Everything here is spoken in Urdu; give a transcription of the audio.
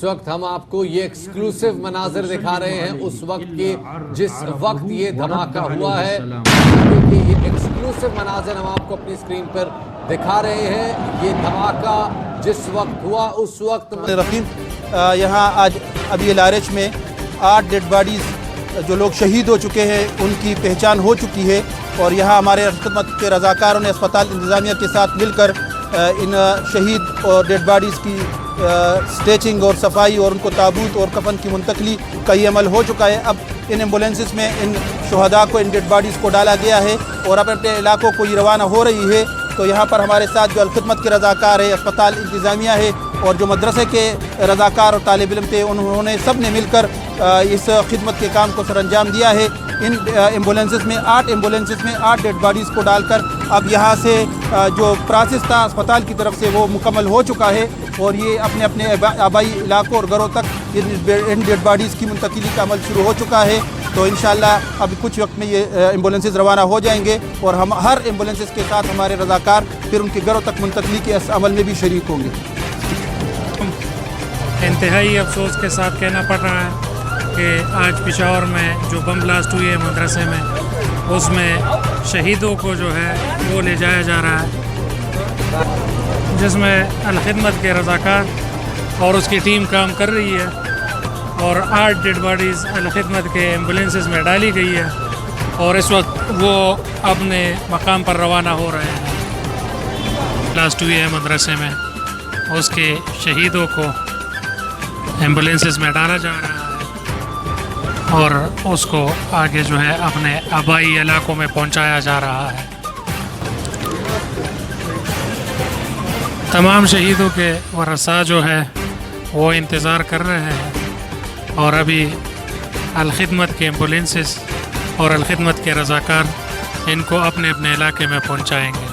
اس وقت ہم آپ کو یہ ایکسکلوسیو مناظر دکھا رہے ہیں اس وقت کے جس وقت یہ دھماکہ ہوا ہے. یہ ایکسکلوسیو مناظر ہم آپ کو اپنی اسکرین پر دکھا رہے ہیں. یہ دھماکہ جس وقت ہوا اس وقت یہاں آج ابھی لارچ میں 8 ڈیڈ باڈیز جو لوگ شہید ہو چکے ہیں ان کی پہچان ہو چکی ہے اور یہاں ہمارے خدمت کے رضاکاروں نے اسپتال انتظامیہ کے ساتھ مل کر ان شہید اور ڈیڈ باڈیز کی سٹیچنگ اور صفائی اور ان کو تابوت اور کفن کی منتقلی کا یہ عمل ہو چکا ہے. اب ان ایمبولینسز میں ان شہداء کو ان ڈیڈ باڈیز کو ڈالا گیا ہے اور اب اپنے علاقوں کو یہ روانہ ہو رہی ہے. تو یہاں پر ہمارے ساتھ جو الخدمت کے رضاکار ہے، اسپتال انتظامیہ ہے اور جو مدرسے کے رضاکار اور طالب علم تھے، انہوں نے سب نے مل کر اس خدمت کے کام کو سر انجام دیا ہے. ان ایمبولینسز میں 8 ایمبولینسز میں 8 ڈیڈ باڈیز کو ڈال کر اب یہاں سے جو پروسیس تھا اسپتال کی طرف سے وہ مکمل ہو چکا ہے اور یہ اپنے اپنے آبائی علاقوں اور گھروں تک ان ڈیڈ باڈیز کی منتقلی کا عمل شروع ہو چکا ہے. تو انشاءاللہ اب کچھ وقت میں یہ ایمبولینسز روانہ ہو جائیں گے اور ہم ہر ایمبولینسز کے ساتھ ہمارے رضاکار پھر ان کے گھروں تک منتقلی کے اس عمل میں بھی شریک ہوں گے. انتہائی افسوس کے ساتھ کہنا پڑ رہا ہے کہ آج پشاور میں جو بم بلاسٹ ہوئی ہے مدرسے میں، اس میں شہیدوں کو جو ہے وہ لے جایا جا رہا ہے، جس میں الخدمت کے رضاکار اور اس کی ٹیم کام کر رہی ہے اور 8 ڈیڈ باڈیز الخدمت کے ایمبولینسز میں ڈالی گئی ہے اور اس وقت وہ اپنے مقام پر روانہ ہو رہے ہیں. بلاسٹ ہوئی ہے مدرسے میں، اس کے شہیدوں کو ایمبولینسز میں ڈالا جا رہا ہے اور اس کو آگے جو ہے اپنے آبائی علاقوں میں پہنچایا جا رہا ہے. تمام شہیدوں کے ورثاء جو ہے وہ انتظار کر رہے ہیں اور ابھی الخدمت کے ایمبولینسز اور الخدمت کے رضاکار ان کو اپنے اپنے علاقے میں پہنچائیں گے.